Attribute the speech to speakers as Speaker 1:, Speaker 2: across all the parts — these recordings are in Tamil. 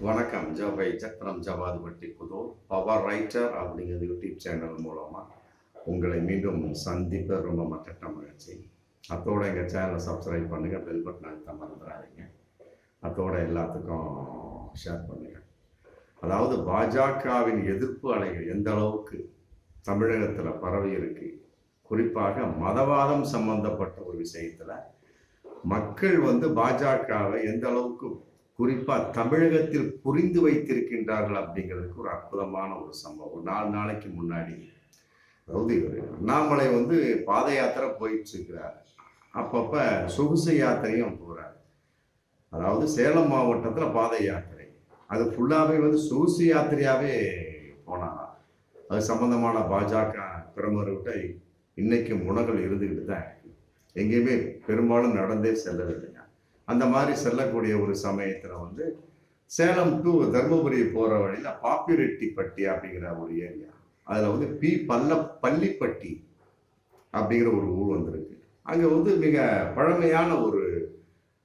Speaker 1: வணக்கம். ஜவை சக்கரம் ஜவாதுபட்டி புதூர் பவர் ரைட்டர் அப்படிங்கிறது யூடியூப் சேனல் மூலமாக உங்களை மீண்டும் சந்திப்ப ரொம்ப மற்ற மகிழ்ச்சி. அத்தோட எங்கள் சேனலை சப்ஸ்கிரைப் பண்ணுங்கள், பெல் பட்டன் அழுத்த மறந்துடாதீங்க. அத்தோட எல்லாத்துக்கும் ஷேர் பண்ணுங்கள். அதாவது பாஜகவின் எதிர்ப்பு அலைகள் எந்த அளவுக்கு தமிழகத்தில் பரவி இருக்கு, குறிப்பாக மதவாதம் சம்பந்தப்பட்ட ஒரு விஷயத்தில் மக்கள் பாஜகவை எந்த அளவுக்கு குறிப்பாக தமிழகத்தில் புரிந்து வைத்திருக்கின்றார்கள் அப்படிங்கிறதுக்கு ஒரு அற்புதமான ஒரு சம்பவம். ஒரு 4 நாளைக்கு முன்னாடி, அதாவது அண்ணாமலை பாத யாத்திரை போயிட்டு இருக்கிறார். அப்பப்போ சொகுசு யாத்திரையும் போகிறார். அதாவது சேலம் மாவட்டத்தில் பாத யாத்திரை, அது ஃபுல்லாகவே சொகுசு யாத்திரையாகவே போனாராம். அது சம்பந்தமான பாஜக பிரமுகர்கிட்ட இன்னைக்கும் உணர்கள் இருந்துக்கிட்டு தான் இருக்கு. எங்கேயுமே பெரும்பாலும் நடந்தே செல்லவில்லைங்க. அந்த மாதிரி செல்லக்கூடிய ஒரு சமயத்தில் சேலம் டு தர்மபுரி போகிற வழியில் பாப்பிரெட்டிப்பட்டி அப்படிங்கிற ஒரு ஏரியா, அதில் பள்ளிப்பட்டி அப்படிங்கிற ஒரு ஊர் வந்திருக்கு. அங்கே மிக பழமையான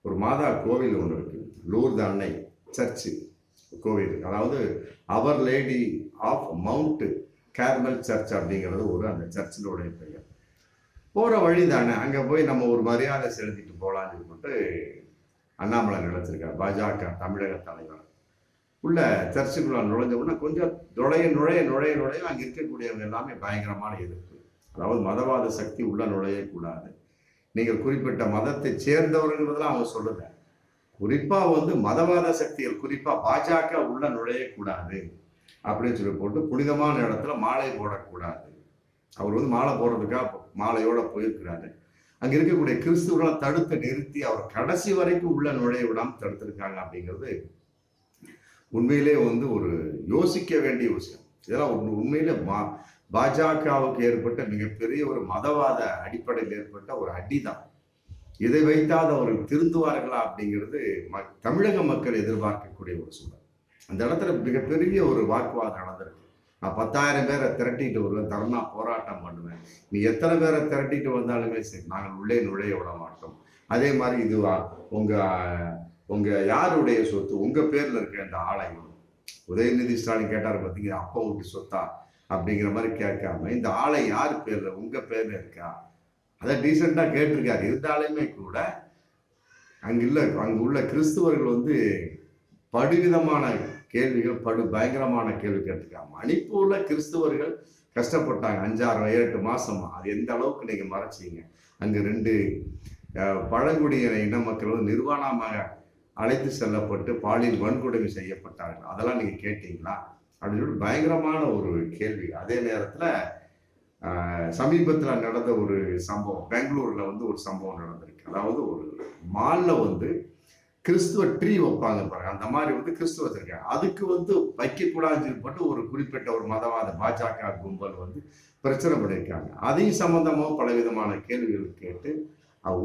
Speaker 1: ஒரு மாதா கோவில் ஒன்று இருக்கு, லூர்து அன்னை சர்ச்சு கோவில். அதாவது அவர் lady of mount Carmel church அப்படிங்கிறது அந்த சர்ச்சினுடைய பெயர். போகிற வழி தானே, அங்கே போய் நம்ம ஒரு மரியாதை செலுத்திட்டு போகலான்னு சொல்லிட்டு அண்ணாமலை நினைச்சிருக்கார். பாஜக தமிழக தலைவர் உள்ள சர்ச்சுக்குள்ள நுழைஞ்ச உடனே கொஞ்சம் நுழைய அங்கே இருக்கக்கூடியவங்க எல்லாமே பயங்கரமான எதிர்ப்பு. அதாவது மதவாத சக்தி உள்ள நுழையக்கூடாது, நீங்கள் குறிப்பிட்ட மதத்தை சேர்ந்தவர்கள்லாம் அவங்க சொல்லுங்க. குறிப்பாக மதவாத சக்திகள், குறிப்பாக பாஜக உள்ள நுழையக்கூடாது அப்படின்னு சொல்லி போட்டு புனிதமான இடத்துல மாலை போடக்கூடாது. அவர் மாலை போடுறதுக்காக மாலையோட போயிருக்கிறாரு. அங்கே இருக்கக்கூடிய கிறிஸ்துவர்களை தடுத்து நிறுத்தி அவர் கடைசி வரைக்கும் உள்ள நுழைய விடாமல் தடுத்திருக்காங்க. அப்படிங்கிறது உண்மையிலே ஒரு யோசிக்க வேண்டிய விஷயம். இதெல்லாம் உண்மையிலே பாஜகவுக்கு ஏற்பட்ட மிகப்பெரிய ஒரு மதவாத அடிப்படையில் ஏற்பட்ட ஒரு அடிதான். இதை வைத்தால் அவர்கள் திருந்துவார்களா அப்படிங்கிறது தமிழக மக்கள் எதிர்பார்க்கக்கூடிய ஒரு சூழல். அந்த இடத்துல மிகப்பெரிய ஒரு வாக்குவாதம் நடந்திருக்கு. நான் 10,000 பேரை திரட்டிட்டு வருவேன், தர்ணா போராட்டம் பண்ணுவேன், நீ எத்தனை பேரை திரட்டிட்டு வந்தாலுமே சரி, நாங்கள் உள்ளே நுழைய விட மாட்டோம். அதே மாதிரி இதுவா உங்க யாருடைய சொத்து, உங்க பேர்ல இருக்க இந்த ஆலயம், உதயநிதி ஸ்டாலின் கேட்டார் பார்த்தீங்க, அப்பா வீட்டு சொத்தா அப்படிங்கிற மாதிரி கேட்காம இந்த ஆலை யார் பேர்ல, உங்க பேர்ல இருக்கா, அதை டீசெண்டா கேட்டிருக்காரு. இருந்தாலுமே கூட அங்க உள்ள கிறிஸ்துவர்கள் படுவிதமான கேள்விகள், பயங்கரமான கேள்வி கேட்டிருக்காங்க. மணிப்பூர்ல கிறிஸ்துவர்கள் கஷ்டப்பட்டாங்க 5-6-7 மாசமா. அது எந்த அளவுக்கு நீங்க மறைச்சிங்க. அங்க 2 பழங்குடியின இன மக்கள் நிர்வாணமாக அழைத்து செல்லப்பட்டு பாலியல் வன்கொடுமை செய்யப்பட்டார்கள். அதெல்லாம் நீங்க கேட்டீங்களா அப்படின்னு சொல்லி பயங்கரமான ஒரு கேள்வி. அதே நேரத்துல சமீபத்தில் நடந்த ஒரு சம்பவம், பெங்களூர்ல ஒரு சம்பவம் நடந்திருக்கு. அதாவது ஒரு மால்ல கிறிஸ்துவ ட்ரீ வைப்பாங்க பாருங்க, அந்த மாதிரி கிறிஸ்துவ வச்சிருக்காங்க. அதுக்கு வைக்கக்கூடாதுன்னு சொல்லிட்டு ஒரு குறிப்பிட்ட ஒரு மதவாத பாஜக கும்பல் பிரச்சனை பண்ணியிருக்காங்க. அதையும் சம்பந்தமா பலவிதமான கேள்விகள் கேட்டு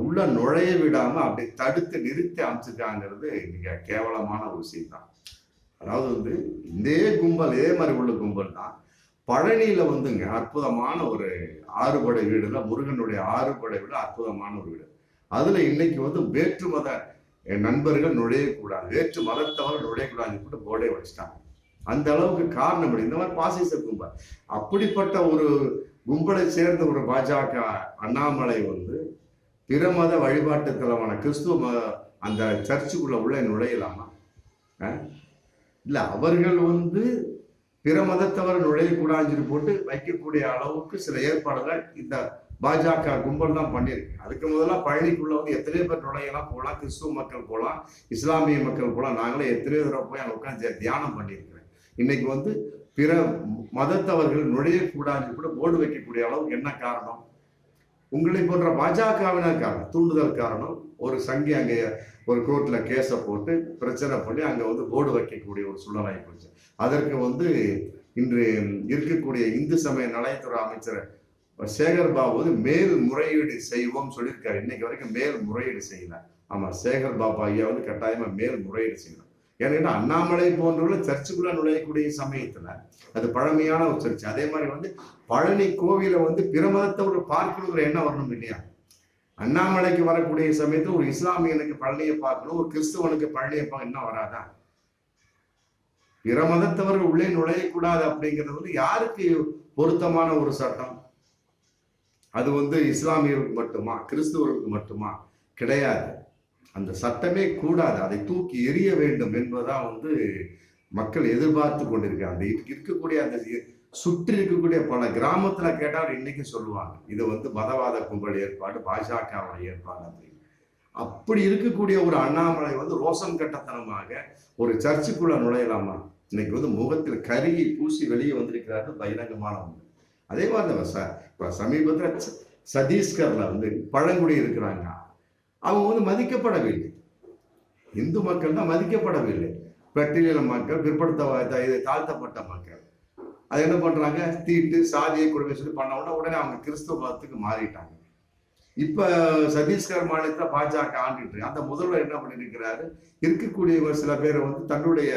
Speaker 1: உள்ள நுழைய விடாம அப்படி தடுத்து நிறுத்தி அமைச்சிருக்காங்கிறது மிக கேவலமான ஒரு விஷயம் தான். அதாவது இதே கும்பல், இதே மாதிரி உள்ள கும்பல் தான் பழனியில அற்புதமான ஒரு 6 படை வீடுல, முருகனுடைய 6 படை வீடு அற்புதமான ஒரு வீடு. அதுல இன்னைக்கு வேற்று மத நண்பர்கள் நுழையக்கூடாது, வேற்று மதத்தவர்கள் நுழையக்கூடாதுன்னு போட்டு போர்டே வச்சுட்டாங்க. அந்த அளவுக்கு காரணம் இந்த மாதிரி பாசிச கும்பல். அப்படிப்பட்ட ஒரு கும்பலை சேர்ந்த ஒரு பாஜக அண்ணாமலை பிற மத வழிபாட்டு தலமான கிறிஸ்துவ அந்த சர்ச்சுக்குள்ள உள்ள நுழையலாமா? இல்ல, அவர்கள் பிற மதத்தவர் நுழையக்கூடாதுன்னு போட்டு வைக்கக்கூடிய அளவுக்கு சில ஏற்பாடுகள் இந்த பாஜக கும்பல் தான் பண்ணியிருக்கு. அதுக்கு முதல்ல பழனிக்குள்ள எத்தனையோ பேர் நுழையலாம், போகலாம், கிறிஸ்துவ மக்கள் போகலாம், இஸ்லாமிய மக்கள் போகலாம். நாங்களே எத்தனையோ தடவை போய் அங்கே உட்காந்து தியானம் பண்ணியிருக்கிறேன். இன்னைக்கு பிற மதத்தவர்கள் நுழையக்கூடாதுன்னு கூட போர்டு வைக்கக்கூடிய அளவுக்கு என்ன காரணம்? உங்களை போன்ற பாஜகவினர் காரணம், தூண்டுதல் காரணம். ஒரு சங்கி அங்கே ஒரு கோர்ட்ல கேஸை போட்டு பிரச்சனை பண்ணி அங்கே போர்டு வைக்கக்கூடிய ஒரு சூழ்நிலை போச்சு. அதற்கு இன்று இருக்கக்கூடிய இந்து சமய நலத்துறை அமைச்சர் சேகர் பாபு மேல்முறையீடு செய்வோம் சொல்லியிருக்காரு. இன்னைக்கு வரைக்கும் மேல்முறையீடு செய்யல. ஆமா, சேகர் பாபு ஐயா கட்டாயமா மேல்முறையீடு செய்யணும். ஏன்னா அண்ணாமலை போன்றவர்கள் சர்ச்சுக்குள்ள நுழையக்கூடிய சமயத்துல அது பழமையான ஒரு சர்ச்சு. அதே மாதிரி பழனி கோவில பிற மதத்தவர்கள் பார்க்கணுங்கிற எண்ணம் வரணும் இல்லையா? அண்ணாமலைக்கு வரக்கூடிய சமயத்துல ஒரு இஸ்லாமியனுக்கு பழனியை பார்க்கணும், ஒரு கிறிஸ்துவனுக்கு பழனியை பார்க்க என்ன வராதா? பிற மதத்தவர்கள் உள்ளே நுழையக்கூடாது அப்படிங்கிறது வந்து யாருக்கு பொருத்தமான ஒரு சட்டம்? அது வந்து இஸ்லாமியர்களுக்கு மட்டுமா, கிறிஸ்துவர்களுக்கு மட்டுமா? கிடையாது. அந்த சட்டமே கூடாது. அதை தூக்கி எறிய வேண்டும் என்பதுதான் வந்து மக்கள் எதிர்பார்த்து கொண்டிருக்காங்க. அந்த இருக்கக்கூடிய அந்த சுற்றி இருக்கக்கூடிய பல கிராமத்துல கேட்டால் இன்னைக்கு சொல்லுவாங்க, இது வந்து மதவாத கும்பல் ஏற்பாடு, பாஜகவோட ஏற்பாடு அப்படின்னு. அப்படி இருக்கக்கூடிய ஒரு அண்ணாமலை வந்து ரோசம் கட்டத்தனமாக ஒரு சர்ச்சுக்குள்ள நுழையலாமா? இன்னைக்கு வந்து முகத்தில் கருகி பூசி வெளியே வந்திருக்கிறாரு, பகிரங்கமான ஒன்று. அதே மாதிரி இப்ப சமீபத்தில் சத்தீஸ்கர்ல வந்து பழங்குடி இருக்கிறாங்க, அவங்க வந்து மதிக்கப்படவில்லை. இந்து மக்கள் தான் மதிக்கப்படவில்லை. பட்டியலின மக்கள், பிற்படுத்த தாழ்த்தப்பட்ட மக்கள் அது என்ன பண்றாங்க, தீட்டு சாதியை கொடுமை சொல்லி பண்ண உடனே அவங்க கிறிஸ்துவ மதத்துக்கு மாறிட்டாங்க. இப்ப சத்தீஸ்கர் மாநிலத்தில் பாஜக ஆண்டுட்டு அந்த முதல்வர் என்ன பண்ணிருக்கிறாரு, இருக்கக்கூடிய சில பேரை வந்து தன்னுடைய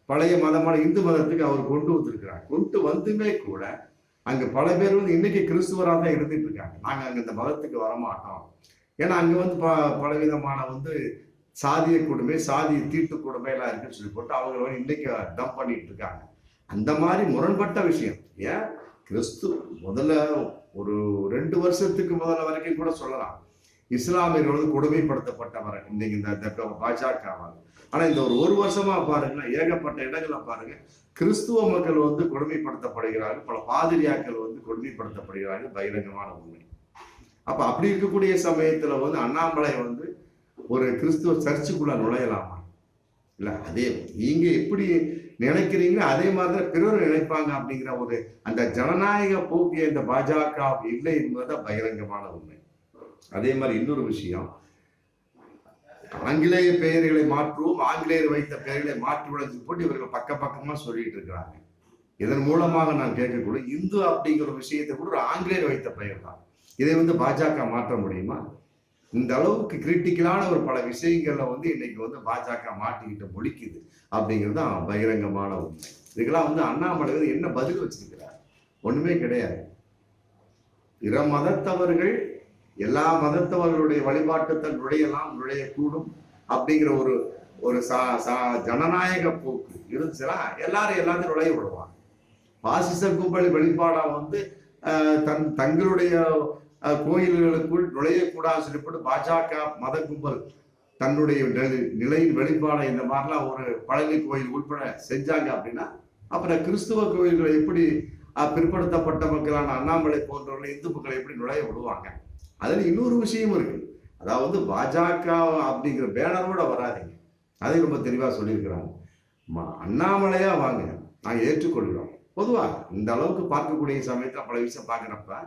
Speaker 1: பழைய மதமான இந்து மதத்துக்கு அவர் கொண்டு வந்திருக்கிறார். கொண்டு வந்துமே கூட அங்க பல பேர் வந்து இன்னைக்கு கிறிஸ்துவராக தான் இருந்துட்டு இருக்காங்க. நாங்க அங்க இந்த மதத்துக்கு வரமாட்டோம், ஏன்னா அங்க வந்து பலவிதமான வந்து சாதிய கொடுமை, சாதிய தீட்டு கொடுமை எல்லாம் இருக்குன்னு சொல்லி போட்டு அவங்க வந்து இன்னைக்கு டம்ப் பண்ணிட்டு இருக்காங்க. அந்த மாதிரி முரண்பட்ட விஷயம். ஏன் கிறிஸ்து முதல்ல ஒரு 2 வருஷத்துக்கு முதல்ல வரைக்கும் கூட சொல்லலாம், இஸ்லாமியர்கள் வந்து கொடுமைப்படுத்தப்பட்டவர் இன்னைக்கு இந்த பாஜகவால். ஆனா இந்த ஒரு வருஷமா பாருங்க, ஏகப்பட்ட இடங்களை பாருங்க, கிறிஸ்துவ மக்கள் வந்து கொடுமைப்படுத்தப்படுகிறார்கள், பல பாதிரியாக்கள் வந்து கொடுமைப்படுத்தப்படுகிறார்கள், பகிரங்கமான உண்மை. அப்ப அப்படி இருக்கக்கூடிய சமயத்துல வந்து அண்ணாமலை வந்து ஒரு கிறிஸ்துவ சர்ச்சுக்குள்ள நுழையலாமா? இல்ல, அதே நீங்க எப்படி நினைக்கிறீங்களோ அதே மாதிரி பிறர் நினைப்பாங்க அப்படிங்கிற ஒரு அந்த ஜனநாயக போக்கிய இந்த பாஜக இல்லை என்பதுதான் பகிரங்கமான உண்மை. அதே மாதிரி இன்னொரு விஷயம், ஆங்கிலேய பெயர்களை மாற்றுவோம், ஆங்கிலேயர் வைத்த பெயர்களை மாற்றி விட போட்டு இவர்கள் பக்கமா சொல்லிட்டு இருக்கிறாங்க. இதன் மூலமாக நான் கேட்கக்கூடிய இந்து அப்படிங்கிற விஷயத்தை கூட ஒரு ஆங்கிலேயர் வைத்த பெயர் தான். இதை வந்து பாஜக மாற்ற முடியுமா? இந்த அளவுக்கு கிரிட்டிக்கலான ஒரு பல விஷயங்கள்ல வந்து இன்னைக்கு வந்து பாஜக மாட்டிக்கிட்டு முடிக்குது அப்படிங்கிறது தான் பகிரங்கமான உண்மை. இதுக்கெல்லாம் வந்து அண்ணாமலை வந்து என்ன பதில் வச்சிருக்கிறார்? ஒண்ணுமே கிடையாது. பிற மதத்தவர்கள் எல்லா மதத்தவர்களுடைய வழிபாட்டுத்தல் நுழையக்கூடும் அப்படிங்கிற ஒரு ஜனநாயக போக்கு இருந்துச்சுன்னா எல்லாத்தையும் நுழைய விடுவாங்க. பாசிச கும்பல் வெளிப்பாடா வந்து தங்களுடைய கோயில்களுக்குள் நுழையக்கூடாது சொல்லப்பட்டு பாஜக மத கும்பல் தன்னுடைய நிலையின் வெளிப்பாடை இந்த மாதிரிலாம் ஒரு பழனி கோயில் உட்பட செஞ்சாங்க அப்படின்னா அப்புறம் கிறிஸ்துவ கோயில்களை எப்படி பிற்படுத்தப்பட்ட மக்களான அண்ணாமலை போன்றவர்கள் இந்து மக்களை எப்படி நுழைய விடுவாங்க? அதுல இன்னொரு விஷயம் இருக்கு, அதாவது பாஜக அப்படிங்கிற பேனரோட வராதிங்க, அதை ரொம்ப தெளிவா சொல்லியிருக்கிறாங்க. அண்ணாமலையா வாங்க, நாங்கள் ஏற்றுக்கொள்கிறோம். பொதுவாக இந்த அளவுக்கு பார்க்கக்கூடிய சமயத்தில் பல விஷயம் பார்க்குறப்ப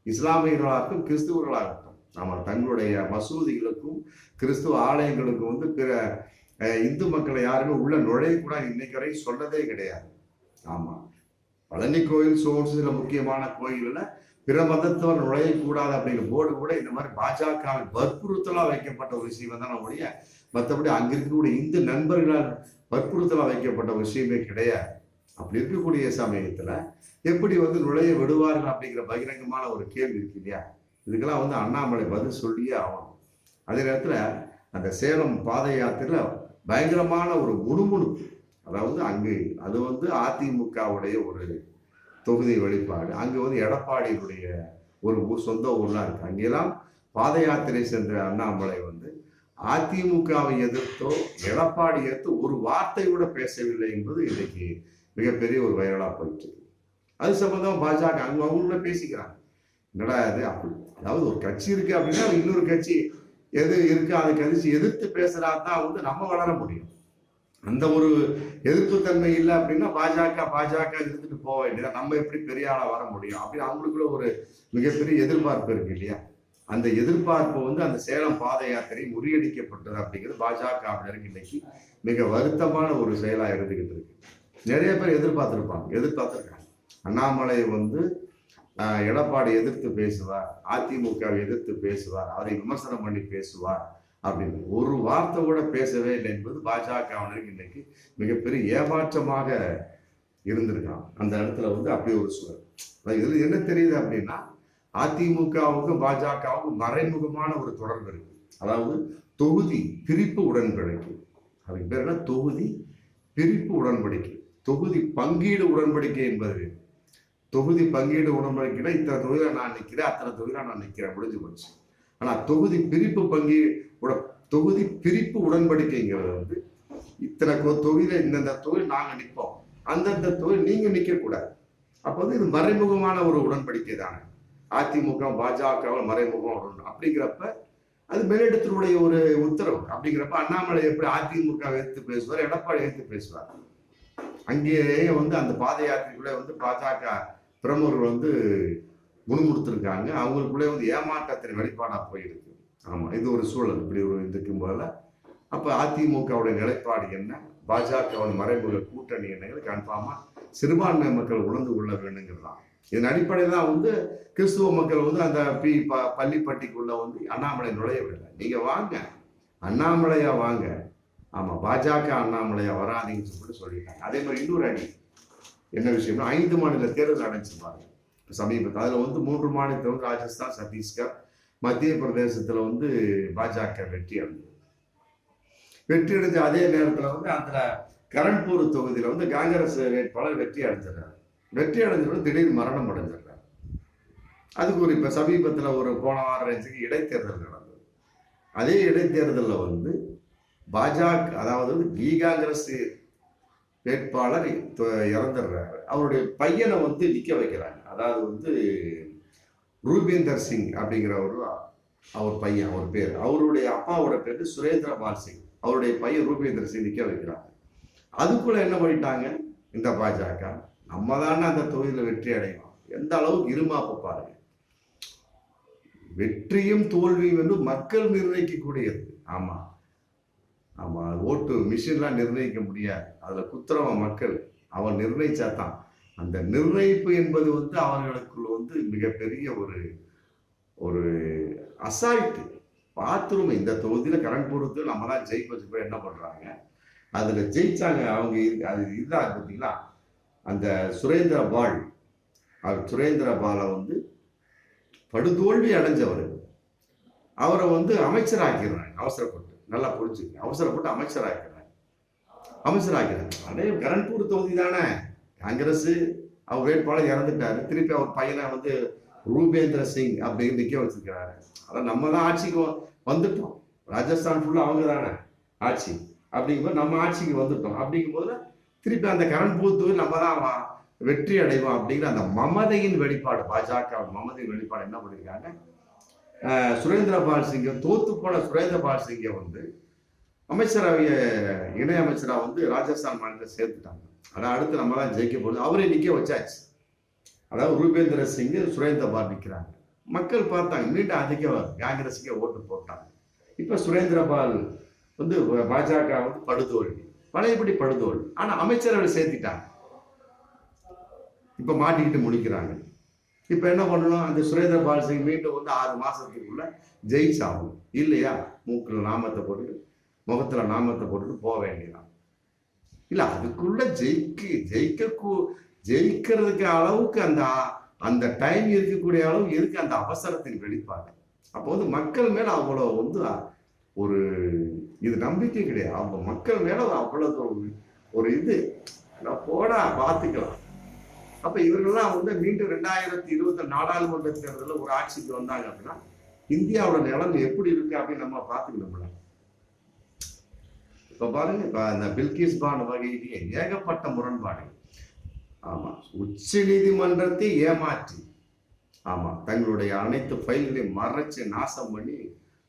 Speaker 1: இஸ்லாமியர்களாகட்டும் கிறிஸ்துவர்களாகட்டும் நம்ம தங்களுடைய மசூதிகளுக்கும் கிறிஸ்துவ ஆலயங்களுக்கும் வந்து பிற இந்து மக்களை யாருமே உள்ள நுழையக்கூடாது இன்னைக்கு வரை சொன்னதே கிடையாது. ஆமா, பழனி கோயில் சில முக்கியமான கோயில்ல பிற மதத்தவர் நுழையக்கூடாது அப்படிங்கிற போர்டு கூட இந்த மாதிரி பாஜக வற்புறுத்தலா வைக்கப்பட்ட ஒரு விஷயம் தான் ஒழிய மற்றபடி அங்க இருக்கக்கூடிய இந்து நண்பர்களால் வற்புறுத்தலா வைக்கப்பட்ட விஷயமே கிடையாது. அப்படி இருக்கக்கூடிய சமயத்துல எப்படி வந்து நுழைய விடுவார்கள் அப்படிங்கிற பகிரங்கமான ஒரு கேள்வி இருக்கு இல்லையா? இதுக்கெல்லாம் வந்து அண்ணாமலை பதில் சொல்லியே ஆகணும். அதே நேரத்துல அந்த சேலம் பாத யாத்திரையில பயங்கரமான ஒரு முணுமுணுப்பு, அதாவது அங்கு அது வந்து அதிமுகவுடைய ஒரு தொகுதி வெளிப்பாடு, அங்கு வந்து எடப்பாடியினுடைய ஒரு சொந்த ஊர்லாம் இருக்கு. அங்கெல்லாம் பாத யாத்திரை சென்ற அண்ணாமலை வந்து அதிமுகவை எதிர்த்தோ எடப்பாடி எதிர்த்து ஒரு வார்த்தை கூட பேசவில்லை என்பது இன்னைக்கு மிகப்பெரிய ஒரு வைரலா போயிட்டு. அது சம்பந்தம் பாஜக அவங்கள பேசிக்கிறாங்க. என்னடா அது அப்படி, அதாவது ஒரு கட்சி இருக்கு அப்படின்னா இன்னொரு கட்சி எது இருக்கு அதை கழிச்சு எதிர்த்து பேசுறாதான் வந்து நம்ம வளர முடியும். அந்த ஒரு எதிர்ப்பு தன்மை இல்லை அப்படின்னா பாஜக இருந்துட்டு போக வேண்டியதான், நம்ம எப்படி பெரிய ஆளா வர முடியும் அப்படின்னு அவங்களுக்குள்ள ஒரு மிகப்பெரிய எதிர்பார்ப்பு இருக்கு இல்லையா? அந்த எதிர்பார்ப்பு வந்து அந்த சேலம் பாத யாத்திரை முறியடிக்கப்பட்டது அப்படிங்கிறது பாஜகவினருக்கு இன்னைக்கு மிக வருத்தமான ஒரு செயலா இருந்துகிட்டு இருக்கு. நிறைய பேர் எதிர்பார்த்திருக்காங்க அண்ணாமலை வந்து எடப்பாடி எதிர்த்து பேசுவார், அதிமுகவை எதிர்த்து பேசுவார், அவரை விமர்சனம் பண்ணி பேசுவார் அப்படின்னு ஒரு வார்த்தை கூட பேசவே இல்லை என்பது பாஜகவினருக்கு இன்னைக்கு மிகப்பெரிய ஏமாற்றமாக இருந்திருக்கான். அந்த இடத்துல வந்து அப்படி ஒரு சூழல். இதுல என்ன தெரியுது அப்படின்னா அதிமுகவுக்கும் பாஜகவுக்கும் மறைமுகமான ஒரு தொடர்பு இருக்கு. அதாவது தொகுதி பிரிப்பு உடன்படிக்கை, அதுக்கு பேர் என்ன, தொகுதி பிரிப்பு உடன்படிக்கை, தொகுதி பங்கீடு உடன்படிக்கை என்பது. தொகுதி பங்கீடு உடன்படிக்கையில இத்தனை தொகுதியில நான் நிற்கிறேன், அத்தனை தொகுதியில நான் நிற்கிறேன், முடிஞ்சு போச்சு. ஆனா தொகுதி பிரிப்பு உடன்படிக்கைங்கிறது வந்து இத்தனை தொகுதியில இந்தந்த தொகுதி நாங்க நிற்போம், அந்தந்த தொகுதி நீங்க நிக்க கூடாது. அப்ப வந்து இது மறைமுகமான ஒரு உடன்படிக்கை தானே. அதிமுக பாஜக மறைமுகம் அப்படிங்கிறப்ப அது மேலிடத்தினுடைய ஒரு உத்தரவு. அப்படிங்கிறப்ப அண்ணாமலை எப்படி அதிமுக எடுத்து பேசுவார், எடப்பாடி எடுத்து பேசுவார். அங்கேயே வந்து அந்த பாத யாத்திரைக்குள்ளே வந்து பாஜக பிரமுகர்கள் வந்து முணுமுடுத்திருக்காங்க. அவங்களுக்குள்ளே வந்து ஏமாற்றத்தின் வெளிப்பாடா போயிருக்கு. ஆமா, இது ஒரு சூழல். இப்படி ஒரு இதுக்கும் போல அப்ப அதிமுகவுடைய நிலைப்பாடு என்ன, பாஜகவின் மறைமுக கூட்டணி என்னங்கிறது கன்ஃபார்மா சிறுபான்மை மக்கள் உணர்ந்து கொள்ள வேண்டுங்கிறதான். இதன் அடிப்படையில் தான் வந்து கிறிஸ்துவ மக்கள் வந்து அந்த பள்ளிப்பட்டிக்குள்ள வந்து அண்ணாமலை நுழையவில்லை. நீங்க வாங்க, அண்ணாமலையா வாங்க. ஆமா, பாஜக அண்ணாமலையா வராதிங்கன்னு சொல்லிட்டாங்க. அதே மாதிரி இன்னொரு அடி என்ன விஷயம்னா, 5 மாநில தேர்தல் அடைஞ்சிருப்பாங்க சமீபத்தில். அதுல வந்து 3 மாநிலத்தில் வந்து ராஜஸ்தான், சத்தீஸ்கர், மத்திய பிரதேசத்துல வந்து பாஜக வெற்றி அடைஞ்ச அதே நேரத்துல வந்து அந்த கரண்பூர் தொகுதியில வந்து காங்கிரஸ் வேட்பாளர் வெற்றி அடைஞ்சிருக்காரு. திடீர் மரணம் அடைஞ்சிருக்காரு. அதுக்கு ஒரு இப்ப சமீபத்துல ஒரு போன வார ரேஞ்சுக்கு இடைத்தேர்தல் நடந்தது. அதே இடைத்தேர்தலில் வந்து பாஜக, அதாவது காங்கிரஸ் வேட்பாளர் இறந்துடுறாரு. அவருடைய பையனை வந்து நிக்க வைக்கிறாங்க. அதாவது வந்து ரூபீந்தர் சிங் அப்படிங்கிறவர், அவர் பையன், அவர் பேர், அவருடைய அப்பாவோட பேரு சுரேந்திர பால் சிங். அவருடைய பையன் ரூபீந்தர் சிங் நிக்க வைக்கிறாங்க. அதுக்குள்ள என்ன பண்ணிட்டாங்க இந்த பாஜக, நம்ம தானே அந்த தொகுதியில வெற்றி அடையலாம். எந்த அளவுக்கு இருமாப்பு பாருங்க. வெற்றியும் தோல்வியும் வந்து மக்கள் நிர்ணயிக்கக்கூடியது. ஆமா ஆமா, ஓட்டு மிஷின்லாம் நிர்ணயிக்க முடியாது. அதுல குத்துறவன் மக்கள், அவன் நிர்ணயிச்சாதான். அந்த நிர்ணயிப்பு என்பது வந்து அவர்களுக்குள்ள வந்து மிகப்பெரிய ஒரு அசால்ட்டு. பாத்ரூம் இந்த தொகுதியில கரண்பூரத்து நம்ம தான் ஜெயிக்க வச்சு போய் என்ன பண்றாங்க, அதுல ஜெயிச்சாங்க அவங்க. அது இதுதான் பார்த்தீங்களா, அந்த சுரேந்திர பாலை வந்து படுதோல்வி அடைஞ்சவர், அவரை வந்து அமைச்சராக்கிறாங்க. அவசரப்பட்டு, நல்லா புரிஞ்சுக்க, அவசரப்பட்டு அமைச்சராக்கிறாங்க. அதே கரண்பூர் தொகுதி தானே, காங்கிரஸ் அவர் வேட்பாளர் இறந்துட்டாரு. திருப்பி அவர் பையனை வந்து ரூபேந்திர சிங் அப்படின்னு நிக்க வச்சிருக்கிறாரு. அதான் நம்ம தான் ஆட்சிக்கு வந்துட்டோம். ராஜஸ்தான் ஃபுல்லா அவங்க தானே ஆட்சி. அப்படிங்கும்போது நம்ம ஆட்சிக்கு வந்துட்டோம். அப்படிங்கும்போது திருப்பி அந்த கரண்பூர் தொகுதி நம்ம தான் வெற்றி அடைவோம் அப்படிங்கிற அந்த மமதையின் வெளிப்பாடு, பாஜக மமதையின் வெளிப்பாடு என்ன பண்ணிருக்காங்க, சுரேந்திர பால் சிங்கை, தோத்து போன சுரேந்திர பால் சிங்கை வந்து அமைச்சரவைய இணை அமைச்சரா வந்து ராஜஸ்தான் மாநிலத்தை சேர்த்துட்டாங்க. அதான் அடுத்து நம்ம தான் ஜெயிக்க போகுது. அவரே நிக்க வச்சாச்சு. அதாவது ரூபேந்திர சிங், சுரேந்திர பால் நிற்கிறாங்க. மக்கள் பார்த்தாங்க, மீண்டும் அதிக காங்கிரஸுக்கே ஓட்டு போட்டாங்க. இப்ப சுரேந்திர பால் வந்து பாஜக வந்து படுதோல்வி, பழையபடி படுதோல்வி. ஆனா அமைச்சரவை சேர்த்திட்டாங்க. இப்ப மாட்டிக்கிட்டு முடிக்கிறாங்க. இப்ப என்ன பண்ணணும், அந்த சுரேந்திர பால் சிங் மீண்டும் வந்து 6 மாசத்துக்குள்ள ஜெயிச்சாகணும். இல்லையா, மூக்குல நாமத்தை போட்டுட்டு, முகத்துல நாமத்தை போட்டுட்டு போக வேண்டியதான். இல்ல, அதுக்குள்ள ஜெயிக்கிறதுக்கு அளவுக்கு அந்த டைம் இருக்கக்கூடிய அளவு இருக்கு அந்த அவசரத்தின் வெளிப்பாடு. அப்போ வந்து மக்கள் மேல அவ்வளவு வந்து ஒரு இது நம்பிக்கை கிடையாது. அவங்க மக்கள் மேல அவ்வளவு ஒரு இது போடா பார்த்துக்கலாம். அப்ப இவர்கள்லாம் வந்து மீண்டும் 2024 நாடாளுமன்ற தேர்தலில் ஒரு ஆட்சிக்கு வந்தாங்க அப்படின்னா இந்தியாவோட நிலைமை எப்படி இருக்கு அப்படின்னு நம்ம பார்த்துக்கணும்ல. இப்ப பாருங்க, இப்ப அந்த பில்கிஸ் பானு வகையிலேயே ஏகப்பட்ட முரண்பாடு. ஆமா, உச்ச நீதிமன்றத்தை ஏமாற்றி, ஆமா, தங்களுடைய அனைத்து ஃபைல்களையும் மறைச்சு நாசம் பண்ணி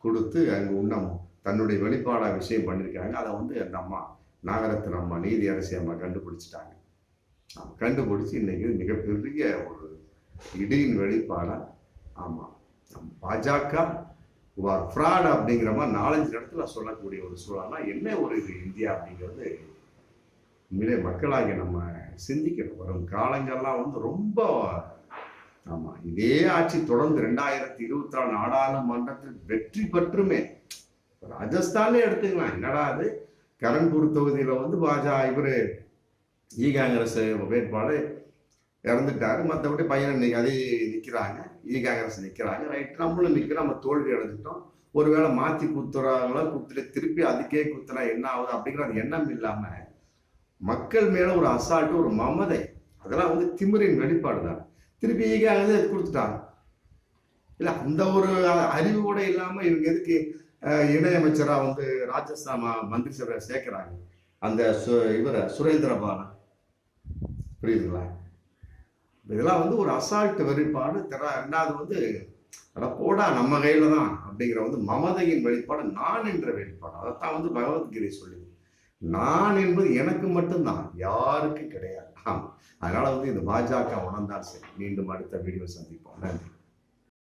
Speaker 1: கொடுத்து அங்க உண்ணம் தன்னுடைய வெளிப்பாடா விஷயம் பண்ணிருக்காங்க. அதை வந்து அந்த அம்மா நாகரத்தின் அம்மா, நீதி அரசி அம்மா கண்டுபிடிச்சிட்டாங்க. கண்டுபிடிச்சு இன்னைக்கு மிகப்பெரிய ஒரு இடியின் வெளிப்பாடா, ஆமா, பாஜக ஃப்ராட் அப்படிங்கிற மாதிரி 4-5 இடத்துல சொல்லக்கூடிய ஒரு சூழல்னா என்ன ஒரு இது இந்தியா அப்படிங்கிறது உண்மையிலே மக்களாகிய நம்ம சிந்திக்கணும். வரும் காலங்கள்லாம் வந்து ரொம்ப, ஆமா, இதே ஆட்சி தொடர்ந்து 2024 நாடாளுமன்றத்தில் வெற்றி பெற்றுமே. ராஜஸ்தானே எடுத்துக்கலாம். என்னடா அது, கரண்பூர் தொகுதியில வந்து இவரு காங்கிரஸ் வேட்பாளர் இறந்துட்டாரு. மற்றபடி பையன் அதே நிற்கிறாங்க, காங்கிரஸ் நிற்கிறாங்க. ரைட், நம்மளும் நிற்கிறோம், நம்ம தோல்வி அடைஞ்சிட்டோம். ஒருவேளை மாற்றி குத்துறாங்களோ, குத்துட்டு திருப்பி அதுக்கே குத்துனா என்ன ஆகுது அப்படிங்கிற எண்ணம் இல்லாம மக்கள் மேல ஒரு அசால்ட்டு, ஒரு மமதை, அதெல்லாம் வந்து திமிரின் வெளிப்பாடு தான். திருப்பி ஈகாக கொடுத்துட்டாங்க. இல்ல அந்த ஒரு அறிவு கூட இல்லாம இவங்க எதுக்கு இணையமைச்சரா வந்து ராஜஸ்தான் மந்திரி சபையை சேர்க்கிறாங்க அந்த இவரை சுரேந்திர பாலா, புரியுதுங்களா? இதெல்லாம் வந்து ஒரு அசால்ட் வெளிப்பாடு. ரெண்டாவது வந்து போடா நம்ம கையில தான் அப்படிங்கிற வந்து மமதையின் வெளிப்பாடு, நான் என்ற வெளிப்பாடு. அதைத்தான் வந்து பகவத்கீதை சொல்லுது. நான் என்பது எனக்கு மட்டும்தான், யாருக்கும் கிடையாது. அதனால வந்து இந்த பாஜக உணர்ந்தால் சரி. மீண்டும் அடுத்த வீடியோ சந்திப்போம். நன்றி.